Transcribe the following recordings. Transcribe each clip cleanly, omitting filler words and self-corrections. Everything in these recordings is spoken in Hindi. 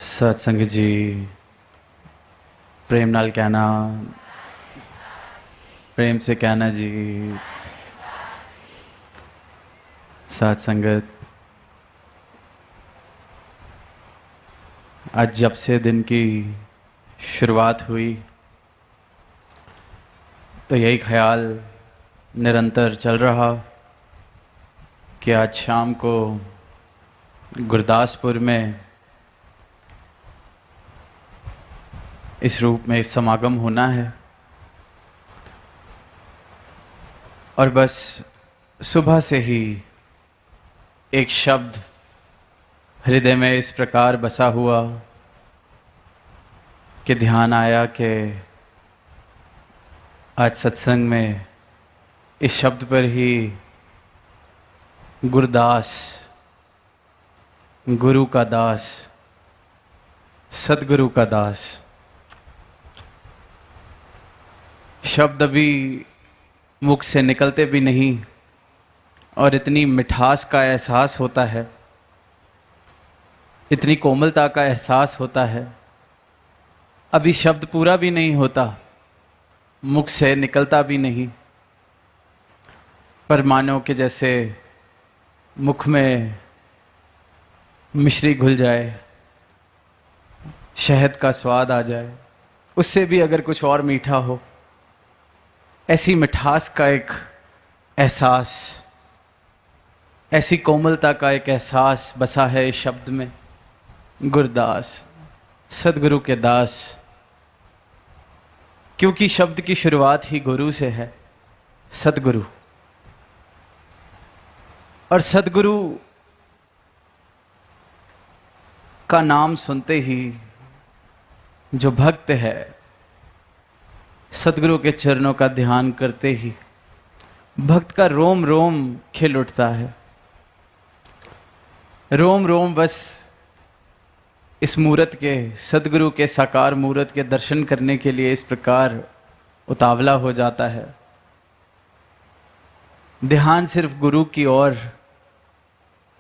सत्संग जी प्रेम नाल कहना, प्रेम से कहना जी। साथ संगत, आज जब से दिन की शुरुआत हुई तो यही ख्याल निरंतर चल रहा कि आज शाम को गुरदासपुर में इस रूप में समागम होना है। और बस सुबह से ही एक शब्द हृदय में इस प्रकार बसा हुआ कि ध्यान आया कि आज सत्संग में इस शब्द पर ही गुरदास, गुरु का दास, सतगुरु का दास शब्द अभी मुख से निकलते भी नहीं और इतनी मिठास का एहसास होता है, इतनी कोमलता का एहसास होता है। अभी शब्द पूरा भी नहीं होता, मुख से निकलता भी नहीं, पर मानो कि जैसे मुख में मिश्री घुल जाए, शहद का स्वाद आ जाए, उससे भी अगर कुछ और मीठा हो, ऐसी मिठास का एक एहसास, ऐसी कोमलता का एक एहसास बसा है इस शब्द में। गुरदास, सदगुरु के दास, क्योंकि शब्द की शुरुआत ही गुरु से है, सदगुरु। और सदगुरु का नाम सुनते ही जो भक्त है, सदगुरु के चरणों का ध्यान करते ही भक्त का रोम रोम खिल उठता है। रोम रोम बस इस मूरत के, सदगुरु के साकार मूरत के दर्शन करने के लिए इस प्रकार उतावला हो जाता है। ध्यान सिर्फ गुरु की ओर,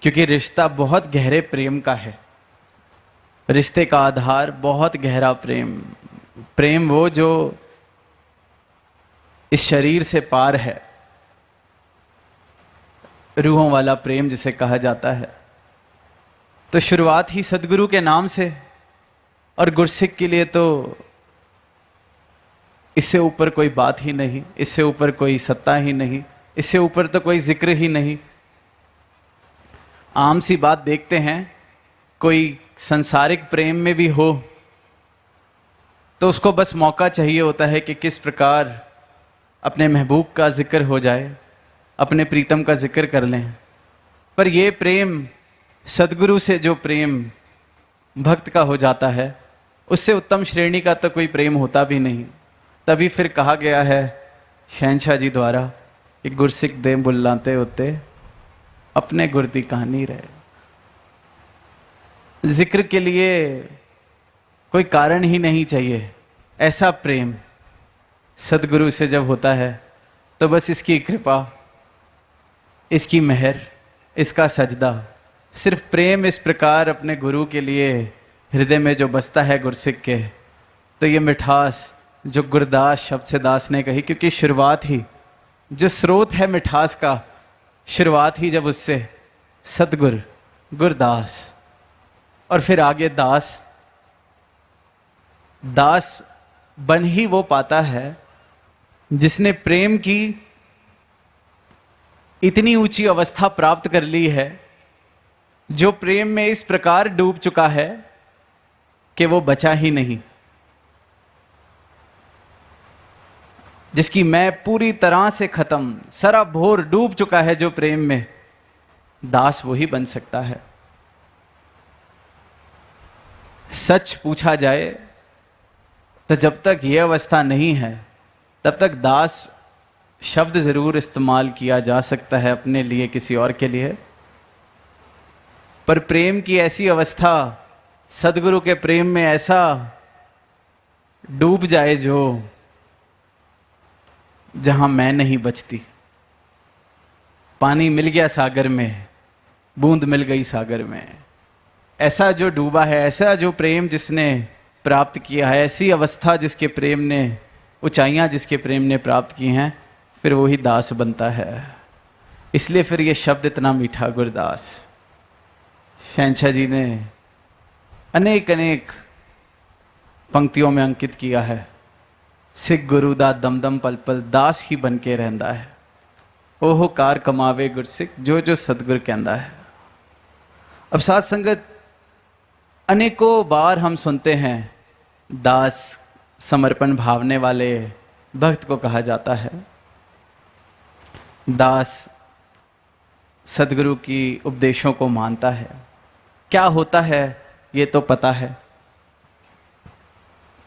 क्योंकि रिश्ता बहुत गहरे प्रेम का है। रिश्ते का आधार बहुत गहरा प्रेम, प्रेम वो जो इस शरीर से पार है, रूहों वाला प्रेम जिसे कहा जाता है। तो शुरुआत ही सदगुरु के नाम से, और गुरसिक के लिए तो इससे ऊपर कोई बात ही नहीं, इससे ऊपर कोई सत्ता ही नहीं, इससे ऊपर तो कोई जिक्र ही नहीं। आम सी बात देखते हैं, कोई संसारिक प्रेम में भी हो तो उसको बस मौका चाहिए होता है कि किस प्रकार अपने महबूब का जिक्र हो जाए, अपने प्रीतम का जिक्र कर लें। पर ये प्रेम, सदगुरु से जो प्रेम भक्त का हो जाता है, उससे उत्तम श्रेणी का तो कोई प्रेम होता भी नहीं। तभी फिर कहा गया है शहनशाह जी द्वारा कि गुरसिक दे बुलाते होते अपने गुर दी कहानी रहे। जिक्र के लिए कोई कारण ही नहीं चाहिए। ऐसा प्रेम सदगुरु से जब होता है तो बस इसकी कृपा, इसकी मेहर, इसका सजदा, सिर्फ प्रेम इस प्रकार अपने गुरु के लिए हृदय में जो बसता है गुरसिक के, तो ये मिठास जो गुरदास शब्द से दास ने कही, क्योंकि शुरुआत ही जो स्रोत है मिठास का, शुरुआत ही जब उससे सतगुर, गुरदास, और फिर आगे दास। दास बन ही वो पाता है जिसने प्रेम की इतनी ऊंची अवस्था प्राप्त कर ली है, जो प्रेम में इस प्रकार डूब चुका है कि वो बचा ही नहीं, जिसकी मैं पूरी तरह से खत्म, सराबोर डूब चुका है जो प्रेम में, दास वही बन सकता है। सच पूछा जाए तो जब तक यह अवस्था नहीं है तब तक दास शब्द जरूर इस्तेमाल किया जा सकता है अपने लिए, किसी और के लिए। पर प्रेम की ऐसी अवस्था, सदगुरु के प्रेम में ऐसा डूब जाए जो जहां मैं नहीं बचती। पानी मिल गया सागर में, बूंद मिल गई सागर में, ऐसा जो डूबा है, ऐसा जो प्रेम जिसने प्राप्त किया है, ऐसी अवस्था जिसके प्रेम ने, ऊंचाइयां जिसके प्रेम ने प्राप्त की हैं, फिर वही दास बनता है। इसलिए फिर ये शब्द इतना मीठा, गुरदास। शहंशाह जी ने अनेक अनेक पंक्तियों में अंकित किया है, सिख गुरु दा दम दम पल पल दास ही बन के रहंदा है, ओहो कार कमावे गुरसिख जो जो सतगुर कहंदा है। अब साथ संगत, अनेकों बार हम सुनते हैं दास समर्पण भावने वाले भक्त को कहा जाता है। दास सदगुरु की उपदेशों को मानता है। क्या होता है ये तो पता है,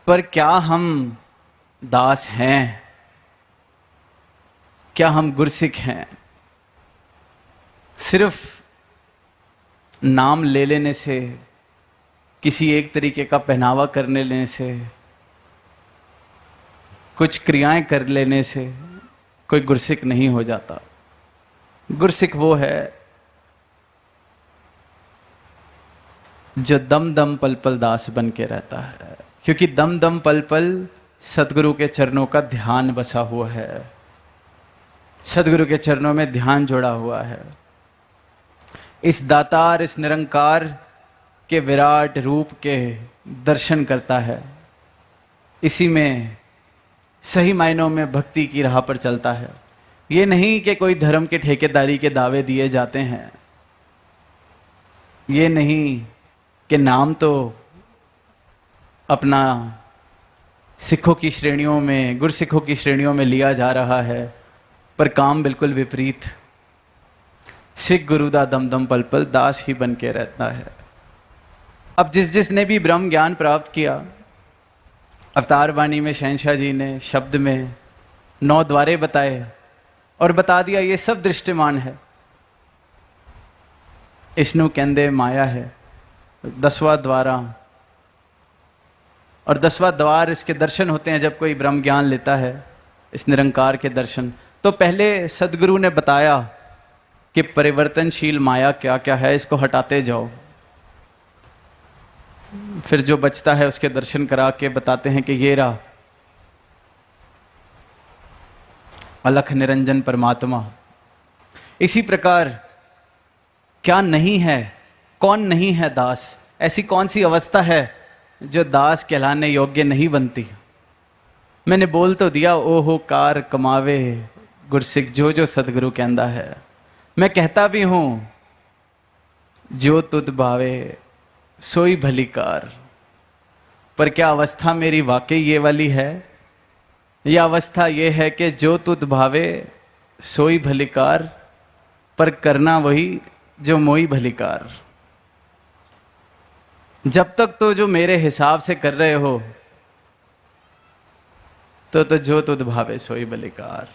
पर क्या हम दास हैं? क्या हम गुरसिख हैं? सिर्फ नाम ले लेने से, किसी एक तरीके का पहनावा करने लेने से, कुछ क्रियाएं कर लेने से कोई गुरसिख नहीं हो जाता। गुरसिख वो है जो दम दम पल पल दास बन के रहता है, क्योंकि दम दम पल पल सदगुरु के चरणों का ध्यान बसा हुआ है, सदगुरु के चरणों में ध्यान जुड़ा हुआ है। इस दातार, इस निरंकार के विराट रूप के दर्शन करता है। इसी में सही मायनों में भक्ति की राह पर चलता है। ये नहीं कि कोई धर्म के ठेकेदारी के दावे दिए जाते हैं, ये नहीं कि नाम तो अपना सिखों की श्रेणियों में, गुरसिखों की श्रेणियों में लिया जा रहा है, पर काम बिल्कुल विपरीत। सिख गुरु दा दम दम पल पल दास ही बन के रहता है। अब जिसने भी ब्रह्म ज्ञान प्राप्त किया, अवतार वाणी में शहंशाह जी ने शब्द में 9 द्वारे बताए और बता दिया ये सब दृष्टिमान है। इसनू कहंदे माया है 10वां द्वारा, और 10वां द्वार इसके दर्शन होते हैं जब कोई ब्रह्म ज्ञान लेता है, इस निरंकार के दर्शन। तो पहले सदगुरु ने बताया कि परिवर्तनशील माया क्या क्या है, इसको हटाते जाओ। फिर जो बचता है उसके दर्शन करा के बताते हैं कि ये रहा अलख निरंजन परमात्मा। इसी प्रकार क्या नहीं है, कौन नहीं है दास? ऐसी कौन सी अवस्था है जो दास कहलाने योग्य नहीं बनती? मैंने बोल तो दिया, ओहो कार कमावे गुरसिख जो जो सदगुरु कहंदा है। मैं कहता भी हूं जो तुध भावे सोई भली कार, पर क्या अवस्था मेरी वाकई ये वाली है? यह अवस्था ये है कि जो तुध भावे सोई भली कार, पर करना वही जो मोई भली कार। जब तक तो जो मेरे हिसाब से कर रहे हो तो जो तुध भावे सोई भली कार।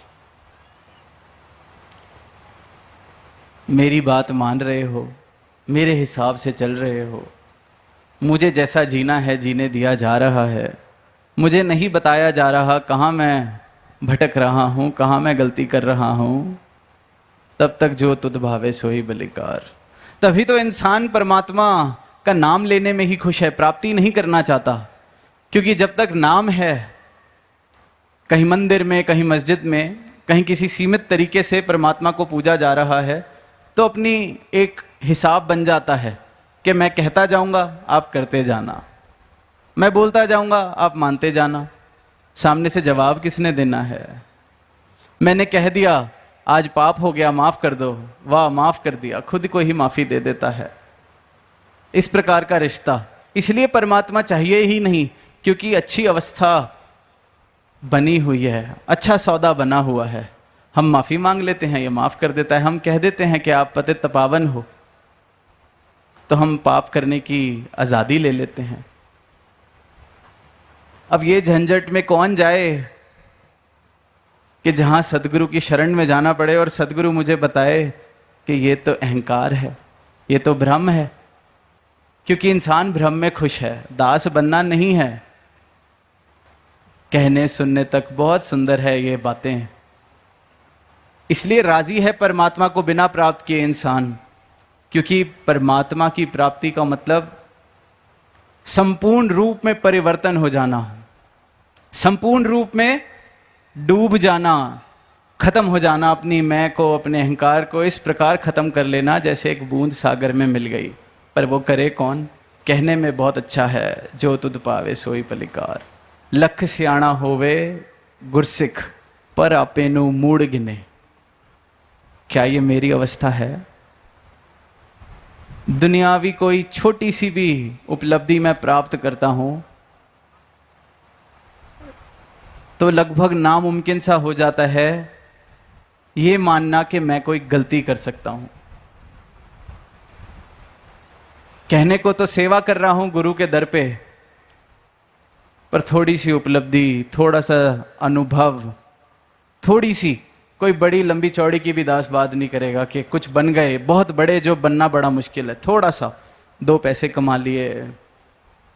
मेरी बात मान रहे हो, मेरे हिसाब से चल रहे हो, मुझे जैसा जीना है जीने दिया जा रहा है, मुझे नहीं बताया जा रहा कहाँ मैं भटक रहा हूँ, कहाँ मैं गलती कर रहा हूँ, तब तक जो तुध भावे सोई बलिकार। तभी तो इंसान परमात्मा का नाम लेने में ही खुश है, प्राप्ति नहीं करना चाहता। क्योंकि जब तक नाम है, कहीं मंदिर में, कहीं मस्जिद में, कहीं किसी सीमित तरीके से परमात्मा को पूजा जा रहा है, तो अपनी एक हिसाब बन जाता है कि मैं कहता जाऊंगा, आप करते जाना, मैं बोलता जाऊंगा, आप मानते जाना। सामने से जवाब किसने देना है? मैंने कह दिया आज पाप हो गया, माफ कर दो, वाह माफ कर दिया, खुद को ही माफी दे देता है। इस प्रकार का रिश्ता। इसलिए परमात्मा चाहिए ही नहीं, क्योंकि अच्छी अवस्था बनी हुई है, अच्छा सौदा बना हुआ है। हम माफी मांग लेते हैं, ये माफ कर देता है। हम कह देते हैं कि आप पतित पावन हो, तो हम पाप करने की आज़ादी ले लेते हैं। अब ये झंझट में कौन जाए कि जहां सदगुरु की शरण में जाना पड़े और सदगुरु मुझे बताए कि ये तो अहंकार है, ये तो भ्रम है। क्योंकि इंसान भ्रम में खुश है, दास बनना नहीं है। कहने सुनने तक बहुत सुंदर है ये बातें, इसलिए राजी है परमात्मा को बिना प्राप्त किए इंसान। क्योंकि परमात्मा की प्राप्ति का मतलब संपूर्ण रूप में परिवर्तन हो जाना, संपूर्ण रूप में डूब जाना, खत्म हो जाना, अपनी मैं को, अपने अहंकार को इस प्रकार खत्म कर लेना जैसे एक बूंद सागर में मिल गई। पर वो करे कौन? कहने में बहुत अच्छा है, जो तुध पावे सोई पलिकार, लख सियाणा होवे गुरसिख, पर आपे नु मूड़ गिने। क्या ये मेरी अवस्था है? दुनियावी कोई छोटी सी भी उपलब्धि मैं प्राप्त करता हूं तो लगभग नामुमकिन सा हो जाता है ये मानना कि मैं कोई गलती कर सकता हूं। कहने को तो सेवा कर रहा हूं गुरु के दर पे, पर थोड़ी सी उपलब्धि, थोड़ा सा अनुभव, थोड़ी सी, कोई बड़ी लंबी चौड़ी की भी दास बात नहीं करेगा कि कुछ बन गए बहुत बड़े, जो बनना बड़ा मुश्किल है। थोड़ा सा 2 पैसे कमा लिए,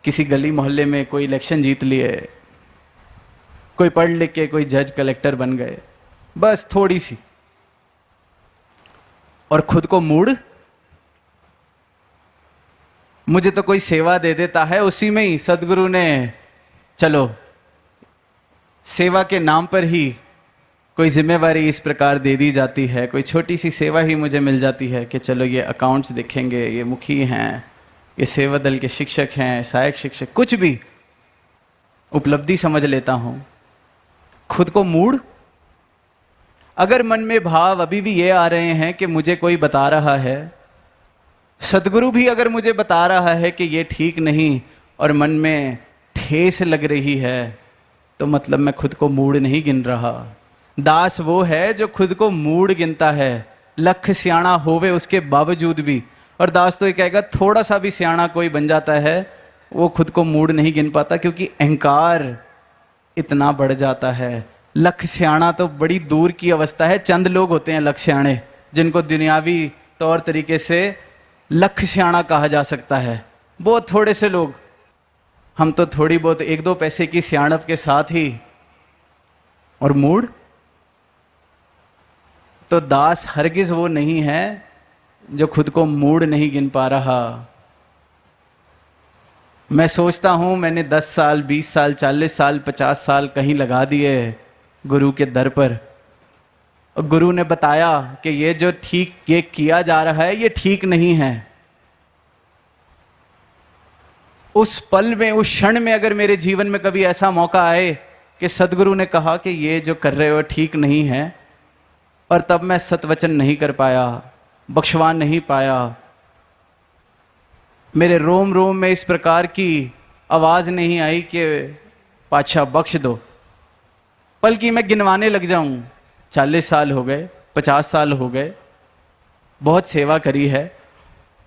किसी गली मोहल्ले में कोई इलेक्शन जीत लिए, कोई पढ़ लिख के कोई जज कलेक्टर बन गए, बस थोड़ी सी, और खुद को मूड, मुझे तो कोई सेवा दे देता है, उसी में ही सदगुरु ने चलो सेवा के नाम पर ही कोई जिम्मेवारी इस प्रकार दे दी जाती है, कोई छोटी सी सेवा ही मुझे मिल जाती है कि चलो ये अकाउंट्स देखेंगे, ये मुखी हैं, ये सेवा दल के शिक्षक हैं, सहायक शिक्षक, कुछ भी उपलब्धि समझ लेता हूं। खुद को मूड, अगर मन में भाव अभी भी ये आ रहे हैं कि मुझे कोई बता रहा है, सदगुरु भी अगर मुझे बता रहा है कि ये ठीक नहीं, और मन में ठेस लग रही है, तो मतलब मैं खुद को मूड नहीं गिन रहा। दास वो है जो खुद को मूड गिनता है, लख सियाणा होवे उसके बावजूद भी। और दास तो ये कहेगा थोड़ा सा भी सियाणा कोई बन जाता है वो खुद को मूड नहीं गिन पाता, क्योंकि अहंकार इतना बढ़ जाता है। लख सियाणा तो बड़ी दूर की अवस्था है, चंद लोग होते हैं लख सियाणे, जिनको दुनियावी तौर तरीके से लख सियाणा कहा जा सकता है। बहुत थोड़े से लोग, हम तो थोड़ी बहुत 1-2 पैसे की सियाणप के साथ ही, और मूड तो दास हरगिज वो नहीं है जो खुद को मूड नहीं गिन पा रहा। मैं सोचता हूं मैंने 10 साल, 20 साल, 40 साल, 50 साल कहीं लगा दिए गुरु के दर पर, और गुरु ने बताया कि ये जो ठीक ये किया जा रहा है ये ठीक नहीं है। उस पल में, उस क्षण में अगर मेरे जीवन में कभी ऐसा मौका आए कि सदगुरु ने कहा कि ये जो कर रहे हो ठीक नहीं है, और तब मैं सतवचन नहीं कर पाया, बख्शवा नहीं पाया, मेरे रोम रोम में इस प्रकार की आवाज नहीं आई कि पातशाह बख्श दो, बल्कि मैं गिनवाने लग जाऊं, 40 साल हो गए, 50 साल हो गए, बहुत सेवा करी है,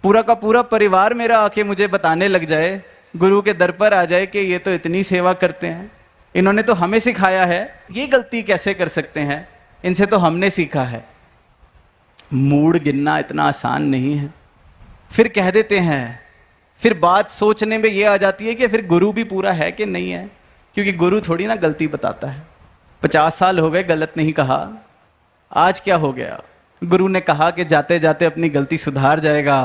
पूरा का पूरा परिवार मेरा आके मुझे बताने लग जाए, गुरु के दर पर आ जाए कि ये तो इतनी सेवा करते हैं, इन्होंने तो हमें सिखाया है, ये गलती कैसे कर सकते हैं, इनसे तो हमने सीखा है। मूड गिनना इतना आसान नहीं है। फिर कह देते हैं, फिर बात सोचने में ये आ जाती है कि फिर गुरु भी पूरा है कि नहीं है, क्योंकि गुरु थोड़ी ना गलती बताता है। 50 साल हो गए गलत नहीं कहा, आज क्या हो गया? गुरु ने कहा कि जाते जाते अपनी गलती सुधार जाएगा,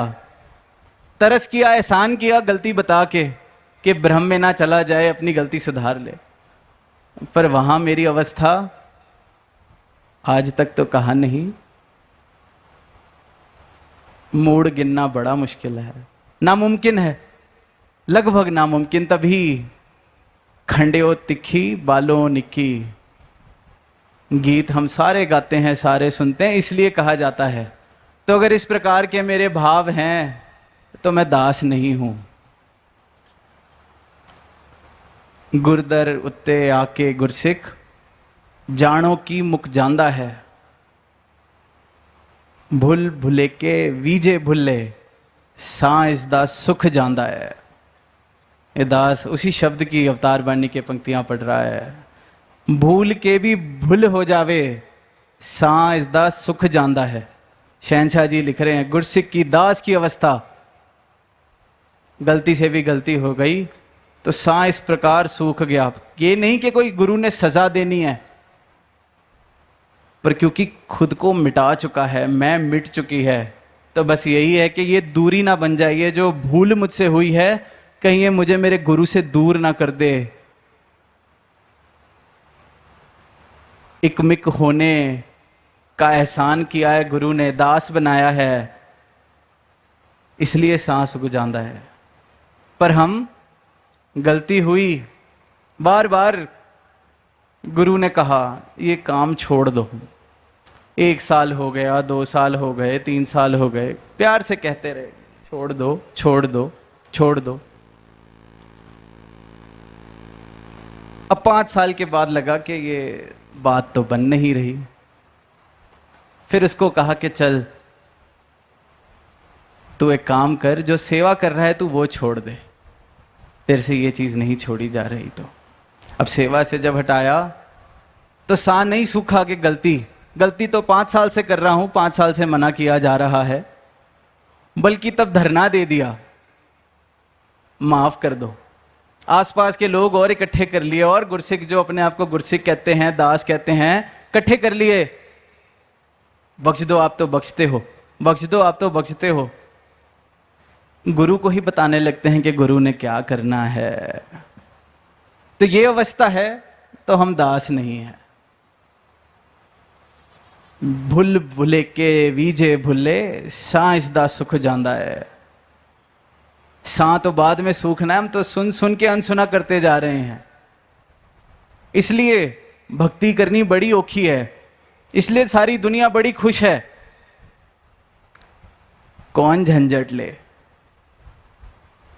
तरस किया, एहसान किया गलती बता के कि भ्रम में ना चला जाए, अपनी गलती सुधार ले। पर वहां मेरी अवस्था आज तक तो कहा नहीं। मूड गिनना बड़ा मुश्किल है, नामुमकिन है, लगभग नामुमकिन। तभी खंड्यो तिखी बालों निक्की गीत हम सारे गाते हैं, सारे सुनते हैं, इसलिए कहा जाता है। तो अगर इस प्रकार के मेरे भाव हैं तो मैं दास नहीं हूं। गुरदर उत्ते आके गुरसिख जानो की मुक जांदा है, भुल भुले के वीजे भुले सा इसदा सुख जांदा है। ये दास उसी शब्द की अवतार बानी के पंक्तियां पढ़ रहा है। भूल के भी भूल हो जावे सा इसदा सुख जांदा है। शहनशाह जी लिख रहे हैं, गुरसिख की दास की अवस्था, गलती से भी गलती हो गई तो सा इस प्रकार सूख गया। ये नहीं कि कोई गुरु ने सजा देनी है, पर क्योंकि खुद को मिटा चुका है, मैं मिट चुकी है, तो बस यही है कि ये दूरी ना बन जाए, ये जो भूल मुझसे हुई है कहीं ये मुझे मेरे गुरु से दूर ना कर दे। इकमिक होने का एहसान किया है गुरु ने, दास बनाया है, इसलिए सांस गुजांदा है। पर हम गलती हुई, बार बार गुरु ने कहा ये काम छोड़ दो। 1 साल हो गया, 2 साल हो गए, 3 साल हो गए, प्यार से कहते रहे छोड़ दो छोड़ दो छोड़ दो। अब 5 साल के बाद लगा कि ये बात तो बन नहीं रही। फिर उसको कहा कि चल तू एक काम कर, जो सेवा कर रहा है तू वो छोड़ दे, तेरे से ये चीज नहीं छोड़ी जा रही। तो अब सेवा से जब हटाया तो सा नहीं सूखा कि गलती तो 5 साल से कर रहा हूं, 5 साल से मना किया जा रहा है, बल्कि तब धरना दे दिया, माफ कर दो। आसपास के लोग और इकट्ठे कर लिए, और गुरसिक जो अपने आप को गुरसिक कहते हैं, दास कहते हैं, इकट्ठे कर लिए, बख्श दो आप तो बख्शते हो, बख्श दो आप तो बख्शते हो। गुरु को ही बताने लगते हैं कि गुरु ने क्या करना है। तो ये अवस्था है तो हम दास नहीं है। भुल भुले के वीजे भुले, सांस दा सुख जांदा है। सा तो बाद में सूखना है, हम तो सुन सुन के अनसुना करते जा रहे हैं। इसलिए भक्ति करनी बड़ी औखी है, इसलिए सारी दुनिया बड़ी खुश है। कौन झंझट ले,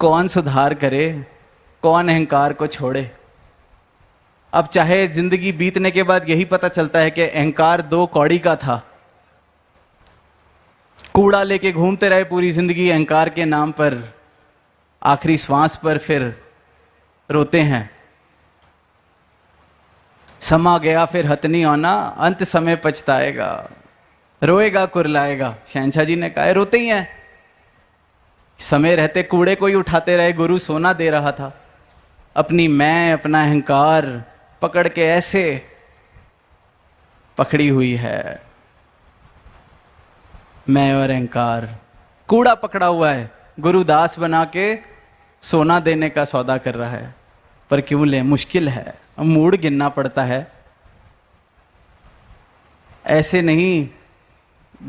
कौन सुधार करे, कौन अहंकार को छोड़े। अब चाहे जिंदगी बीतने के बाद यही पता चलता है कि अहंकार 2 कौड़ी का था। कूड़ा लेके घूमते रहे पूरी जिंदगी अहंकार के नाम पर, आखिरी श्वास पर फिर रोते हैं। समा गया फिर हथ नहीं आना, अंत समय पछताएगा, रोएगा कुरलाएगा। शहंशाह जी ने कहा रोते ही हैं। समय रहते कूड़े को ही उठाते रहे। गुरु सोना दे रहा था, अपनी मैं अपना अहंकार पकड़ के ऐसे पकड़ी हुई है। मैं और अहंकार कूड़ा पकड़ा हुआ है, गुरु दास बना के सोना देने का सौदा कर रहा है। पर क्यों ले, मुश्किल है, मूड गिनना पड़ता है। ऐसे नहीं,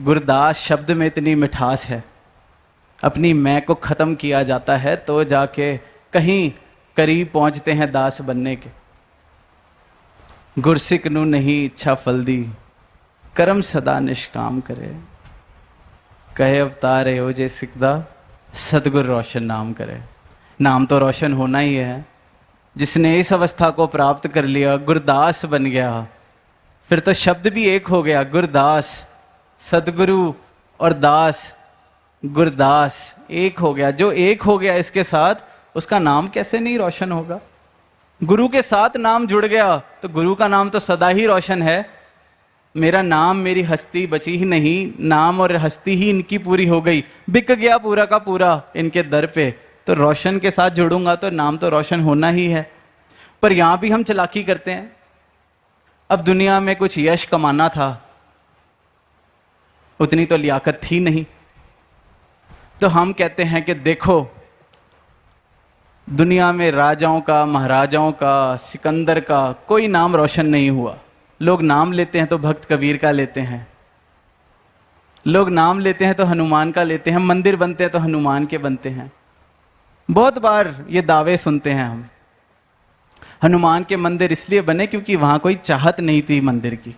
गुरदास शब्द में इतनी मिठास है। अपनी मैं को खत्म किया जाता है तो जाके कहीं करीब पहुंचते हैं दास बनने के। गुरसिक नू नहीं इच्छा फल दी, कर्म सदा निष्काम करे। कहे अवतार हो जे सिकदा, सतगुर रोशन नाम करे। नाम तो रोशन होना ही है। जिसने इस अवस्था को प्राप्त कर लिया, गुरदास बन गया, फिर तो शब्द भी एक हो गया। गुरदास, सदगुरु और दास, गुरदास एक हो गया। जो एक हो गया इसके साथ, उसका नाम कैसे नहीं रोशन होगा। गुरु के साथ नाम जुड़ गया तो गुरु का नाम तो सदा ही रोशन है। मेरा नाम, मेरी हस्ती बची ही नहीं, नाम और हस्ती ही इनकी पूरी हो गई, बिक गया पूरा का पूरा इनके दर पे। तो रोशन के साथ जुड़ूंगा तो नाम तो रोशन होना ही है। पर यहां भी हम चालाकी करते हैं। अब दुनिया में कुछ यश कमाना था, उतनी तो लियाकत थी नहीं, तो हम कहते हैं कि देखो दुनिया में राजाओं का, महाराजाओं का, सिकंदर का कोई नाम रोशन नहीं हुआ। लोग नाम लेते हैं तो भक्त कबीर का लेते हैं, लोग नाम लेते हैं तो हनुमान का लेते हैं, मंदिर बनते हैं तो हनुमान के बनते हैं। बहुत बार ये दावे सुनते हैं हम। हनुमान के मंदिर इसलिए बने क्योंकि वहां कोई चाहत नहीं थी मंदिर की।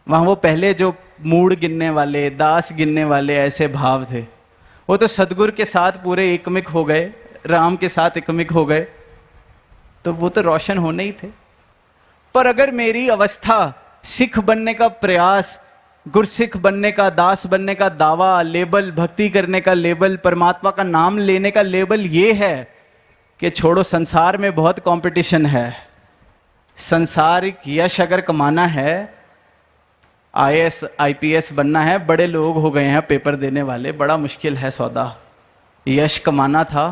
वहां वो पहले जो मूड गिनने वाले, दास गिनने वाले ऐसे भाव थे, वो तो सदगुरु के साथ पूरे एकमिक हो गए, राम के साथ एकमिक हो गए, तो वो तो रोशन होने ही थे। पर अगर मेरी अवस्था सिख बनने का प्रयास, गुरसिख बनने का, दास बनने का दावा, लेबल, भक्ति करने का लेबल, परमात्मा का नाम लेने का लेबल ये है कि छोड़ो संसार में बहुत कंपटीशन है, संसारिक यश अगर कमाना है, IAS IPS बनना है, बड़े लोग हो गए हैं पेपर देने वाले, बड़ा मुश्किल है सौदा। यश कमाना था,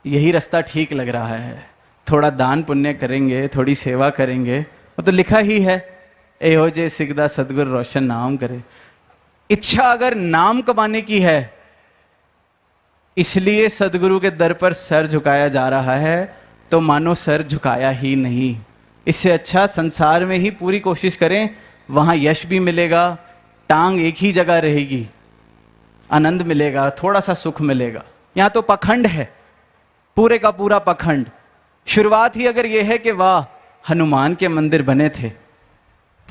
यही रास्ता ठीक लग रहा है। थोड़ा दान पुण्य करेंगे, थोड़ी सेवा करेंगे, वो तो लिखा ही है, ए हो जे सिकदा सतगुर रोशन नाम करे। इच्छा अगर नाम कमाने की है, इसलिए सदगुरु के दर पर सर झुकाया जा रहा है, तो मानो सर झुकाया ही नहीं। इससे अच्छा संसार में ही पूरी कोशिश करें, वहां यश भी मिलेगा, टांग एक ही जगह रहेगी, आनंद मिलेगा, थोड़ा सा सुख मिलेगा। यहां तो पखंड है, पूरे का पूरा पखंड। शुरुआत ही अगर यह है कि वाह हनुमान के मंदिर बने थे,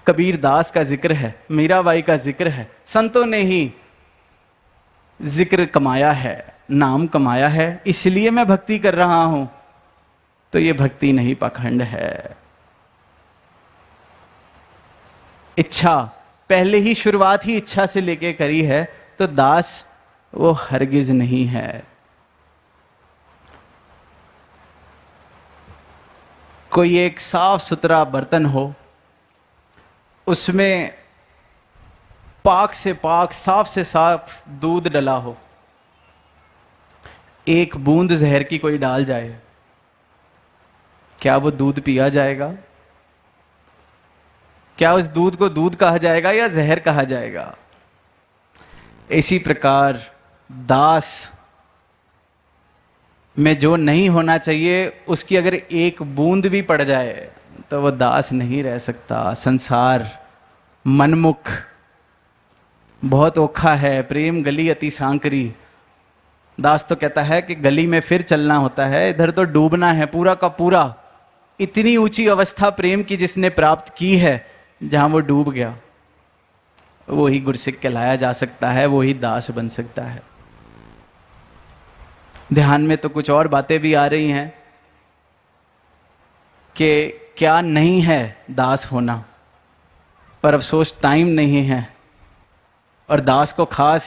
कबीर दास का जिक्र है, मीराबाई का जिक्र है, संतों ने ही जिक्र कमाया है, नाम कमाया है, इसलिए मैं भक्ति कर रहा हूं, तो यह भक्ति नहीं, पखंड है। इच्छा पहले ही, शुरुआत ही इच्छा से लेके करी है, तो दास वो हरगिज नहीं है। कोई एक साफ सुथरा बर्तन हो, उसमें पाक से पाक, साफ से साफ दूध डला हो, एक बूंद जहर की कोई डाल जाए, क्या वो दूध पिया जाएगा? क्या उस दूध को दूध कहा जाएगा या जहर कहा जाएगा? इसी प्रकार दास में जो नहीं होना चाहिए, उसकी अगर एक बूंद भी पड़ जाए तो वह दास नहीं रह सकता। संसार मनमुख बहुत ओखा है, प्रेम गली अति सांकरी। दास तो कहता है कि गली में फिर चलना होता है, इधर तो डूबना है पूरा का पूरा। इतनी ऊंची अवस्था प्रेम की जिसने प्राप्त की है, जहां वो डूब गया, वो ही गुरसिक कहलाया जा सकता है, वो ही दास बन सकता है। ध्यान में तो कुछ और बातें भी आ रही हैं कि क्या नहीं है दास होना, पर अफसोस टाइम नहीं है। और दास को खास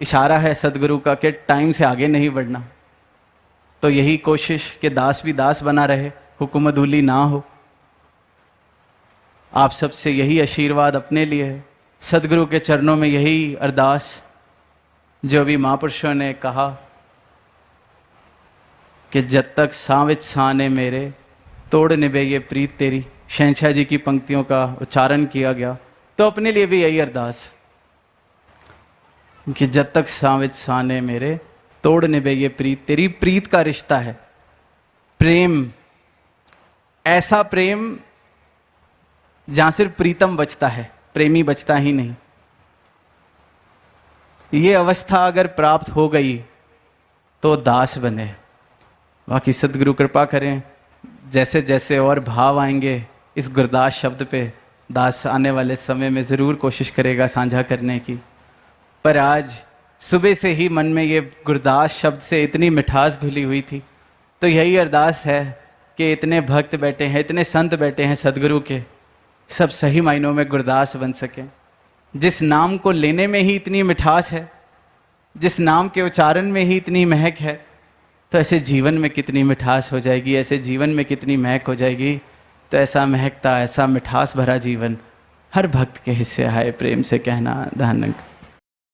इशारा है सदगुरु का कि टाइम से आगे नहीं बढ़ना। तो यही कोशिश कि दास भी दास बना रहे, हुक्म अधूली ना हो। आप सबसे यही आशीर्वाद अपने लिए है, सदगुरु के चरणों में यही अरदास, जो अभी महापुरुषों ने कहा कि जब तक सांविच साने मेरे, तोड़ निभे ये प्रीत तेरी। शहंशाह जी की पंक्तियों का उच्चारण किया गया, तो अपने लिए भी यही अरदास कि जब तक सांविच साने मेरे, तोड़ निभे ये प्रीत तेरी। प्रीत का रिश्ता है, प्रेम, ऐसा प्रेम जहां सिर्फ प्रीतम बचता है, प्रेमी बचता ही नहीं। ये अवस्था अगर प्राप्त हो गई तो दास बने। बाकी सदगुरु कृपा करें, जैसे जैसे और भाव आएंगे इस गुरदास शब्द पे, दास आने वाले समय में ज़रूर कोशिश करेगा साझा करने की। पर आज सुबह से ही मन में ये गुरदास शब्द से इतनी मिठास घुली हुई थी, तो यही अरदास है कि इतने भक्त बैठे हैं, इतने संत बैठे हैं सदगुरु के, सब सही मायनों में गुरदास बन सकें। जिस नाम को लेने में ही इतनी मिठास है, जिस नाम के उच्चारण में ही इतनी महक है, तो ऐसे जीवन में कितनी मिठास हो जाएगी, ऐसे जीवन में कितनी महक हो जाएगी। तो ऐसा महकता, ऐसा मिठास भरा जीवन हर भक्त के हिस्से आए, प्रेम से कहना धन्य।